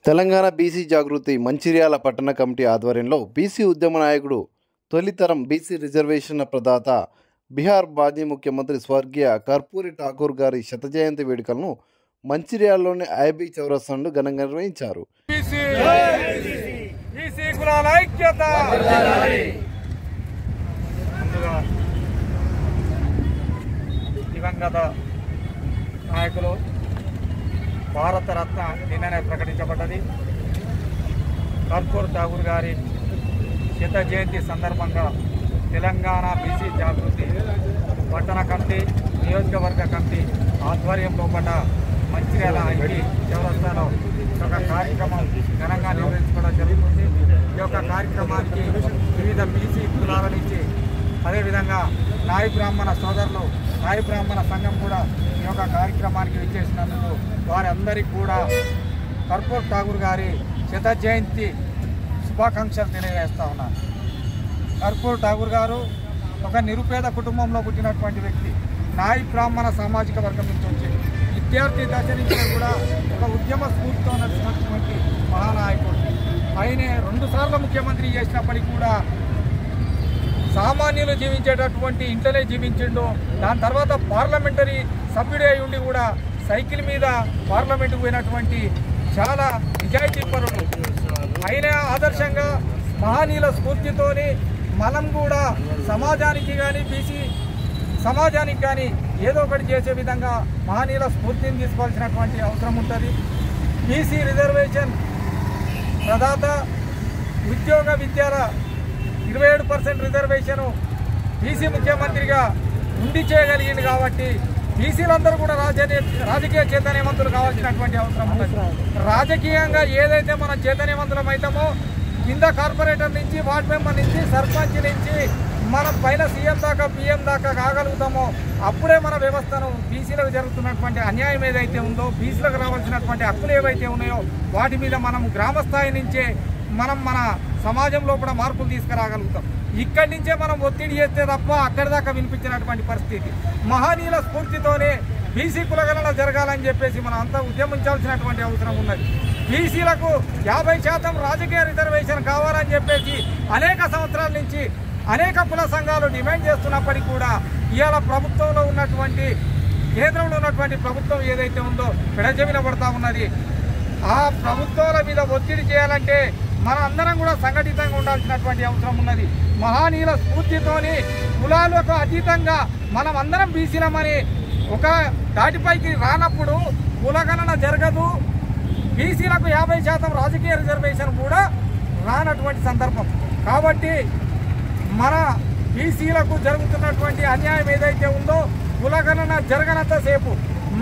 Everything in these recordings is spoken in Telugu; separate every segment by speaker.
Speaker 1: తెలంగాణ బీసీ జాగృతి మంచిర్యాల పట్టణ కమిటీ ఆధ్వర్యంలో బీసీ ఉద్యమ నాయకుడు, తొలితరం బీసీ రిజర్వేషన్ల ప్రదాత, బీహార్ మాజీ ముఖ్యమంత్రి స్వర్గీయ కర్పూరి ఠాకూర్ గారి శత జయంతి వేడుకలను మంచిర్యాలలోని ఐబీ చౌరస్తా నందు ఘనంగా నిర్వహించారు.
Speaker 2: దివంగత నాయకులు భారతరత్న నిన్ననే ప్రకటించబడ్డది. కర్పూరి ఠాకూర్ గారి శత జయంతి సందర్భంగా తెలంగాణ బీసీ జాగృతి పట్టణ కమిటీ, నియోజకవర్గ కమిటీ ఆధ్వర్యంలో పడ్డ మంచిర్యాల ఐటీ చౌరస్తాలో ఒక కార్యక్రమం ఘనంగా నిర్వహించుకోవడం జరుగుతుంది. ఈ యొక్క కార్యక్రమానికి వివిధ బీసీ కులాల నుంచి, అదేవిధంగా నాయ బ్రాహ్మణ సోదరులు, నాయ బ్రాహ్మణ సంఘం కూడా ఈ యొక్క కార్యక్రమానికి విచ్చేసినందుకు వారందరికీ కూడా కర్పూరి ఠాకూర్ గారి శత జయంతి శుభాకాంక్షలు తెలియజేస్తా ఉన్నారు. కర్పూరి ఠాకూర్ గారు ఒక నిరుపేద కుటుంబంలో పుట్టినటువంటి వ్యక్తి. నాయ బ్రాహ్మణ సామాజిక వర్గం నుంచి వచ్చి విద్యార్థి దశ నుంచి కూడా ఒక ఉద్యమ స్ఫూర్తితో నడిచినటువంటి మహానాయకుడు. ఆయన 2 సార్లు ముఖ్యమంత్రి చేసినప్పటికీ కూడా సామాన్యులు జీవించేటటువంటి ఇంట్లోనే జీవించిండు. దాని తర్వాత పార్లమెంటరీ సభ్యుడే ఉండి కూడా సైకిల్ మీద పార్లమెంటుకు పోయినటువంటి చాలా నిజాయితీపరుడు. ఆయన ఆదర్శంగా మహనీయుల స్ఫూర్తితోని మనం కూడా సమాజానికి కానీ, బీసీ సమాజానికి కానీ ఏదో ఒకటి చేసే విధంగా మహనీయుల స్ఫూర్తిని తీసుకోవాల్సినటువంటి అవసరం ఉంటుంది. బీసీ రిజర్వేషన్ ప్రదాత, ఉద్యోగ విద్యల 27% రిజర్వేషను బీసీ ముఖ్యమంత్రిగా ఉండి చేయగలిగింది. కాబట్టి బీసీలందరూ కూడా రాజకీయ చైతన్యవంతులు కావాల్సినటువంటి అవసరం ఉంది. రాజకీయంగా ఏదైతే మనం చైతన్యవంతులం అవుతామో, కింద కార్పొరేటర్ నుంచి, వార్డు మెంబర్ నుంచి, సర్పంచ్ నుంచి మనం పైన సీఎం దాకా, పీఎం దాకా కాగలుగుతామో అప్పుడే మన వ్యవస్థను, బీసీలకు జరుగుతున్నటువంటి అన్యాయం ఏదైతే ఉందో, బీసీలకు రావాల్సినటువంటి హక్కులు ఏవైతే ఉన్నాయో వాటి మీద మనం గ్రామ స్థాయి నుంచే మన సమాజంలో కూడా మార్పులు తీసుకురాగలుగుతాం. ఇక్కడి నుంచే మనం ఒత్తిడి చేస్తే తప్ప అక్కడి దాకా వినిపించినటువంటి పరిస్థితి. మహనీయుల స్ఫూర్తితోనే బీసీ కులగణన జరగాలని చెప్పేసి మనం అంతా ఉద్యమించాల్సినటువంటి అవసరం ఉన్నది. బీసీలకు 50% రాజకీయ రిజర్వేషన్ కావాలని చెప్పేసి అనేక సంవత్సరాల నుంచి అనేక కుల సంఘాలు డిమాండ్ చేస్తున్నప్పటికీ కూడా ఇవాళ ప్రభుత్వంలో ఉన్నటువంటి, కేంద్రంలో ఉన్నటువంటి ప్రభుత్వం ఏదైతే ఉందో పెడచెవిన పడతా ఉన్నది. ఆ ప్రభుత్వాల మీద ఒత్తిడి చేయాలంటే మన అందరం కూడా సంఘటితంగా ఉండాల్సినటువంటి అవసరం ఉన్నది. మహనీయుల స్ఫూర్తితోని కులాలకు అతీతంగా మనం అందరం బీసీలమని ఒక దాటిపైకి రానప్పుడు కులగణన జరగదు. బీసీలకు 50% రాజకీయ రిజర్వేషన్ కూడా రానటువంటి సందర్భం. కాబట్టి మన బీసీలకు జరుగుతున్నటువంటి అన్యాయం ఏదైతే ఉందో, కులగణన జరగనంతసేపు,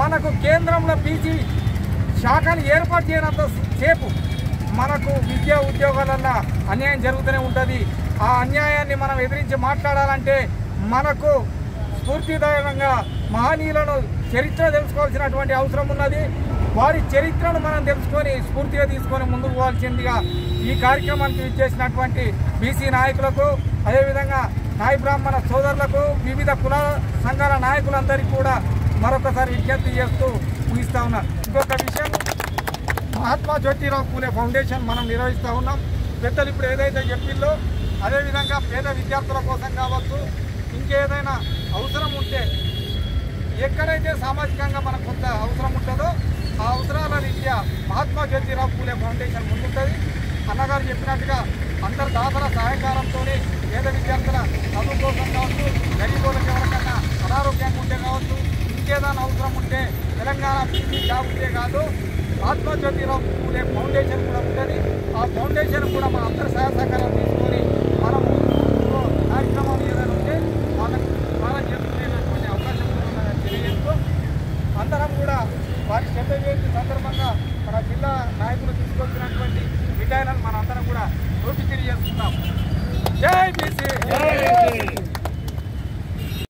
Speaker 2: మనకు కేంద్రంలో బీసీ శాఖను ఏర్పాటు చేయనంత సేపు మనకు విద్యా ఉద్యోగాలల్లో అన్యాయం జరుగుతూనే ఉంటుంది. ఆ అన్యాయాన్ని మనం ఎదిరించి మాట్లాడాలంటే మనకు స్ఫూర్తిదాయకంగా మహనీయులను చరిత్ర తెలుసుకోవాల్సినటువంటి అవసరం ఉన్నది. వారి చరిత్రను మనం తెలుసుకొని స్ఫూర్తిగా తీసుకొని ముందుకు పోవాల్సిందిగా ఈ కార్యక్రమానికి విచ్చేసినటువంటి బీసీ నాయకులకు, అదేవిధంగా నాయ బ్రాహ్మణ సోదరులకు, వివిధ కుల సంఘాల నాయకులందరికీ కూడా మరొకసారి విజ్ఞప్తి చేస్తూ ముగిస్తూ ఉన్నాను. ఇంకొక విషయం, మహాత్మా జ్యోతిరావు పూలే ఫౌండేషన్ మనం నిర్వహిస్తూ ఉన్నాం. పెద్దలు ఇప్పుడు ఏదైతే చెప్పిందో అదేవిధంగా పేద విద్యార్థుల కోసం కావచ్చు, ఇంకేదైనా అవసరం ఉంటే, ఎక్కడైతే సామాజికంగా మనకు కొంత అవసరం ఉంటుందో ఆ అవసరాల రీత్యా మహాత్మా జ్యోతిరావు పూలే ఫౌండేషన్ ముందుంటుంది. అన్నగారు చెప్పినట్టుగా అందరు దాతల సహకారంతో పేద విద్యార్థుల చదువు కోసం కావచ్చు, గరీబులకు ఎవరికన్నా అనారోగ్యంగా ఉంటే కావచ్చు, ఇంకేదైనా అవసరం ఉంటే తెలంగాణ బీసీ జాగృతే కాదు, మహాత్మా జ్యోతిరావు పూలే ఫౌండేషన్ కూడా ఉంటుంది. ఆ ఫౌండేషన్ కూడా మన అందరి సహకారం తీసుకొని మనం కార్యక్రమం ఏదైనా ఉంటే వాళ్ళకి బాగా చేసుకునేటటువంటి అవకాశం ఉంటుందని తెలియజేస్తూ, అందరం కూడా వారి శత జయంతి సందర్భంగా మన జిల్లా నాయకులు తీసుకొచ్చినటువంటి విధానాలను మన అందరం కూడా నోటిఫై చేసుకుంటాం. జై బీసీ.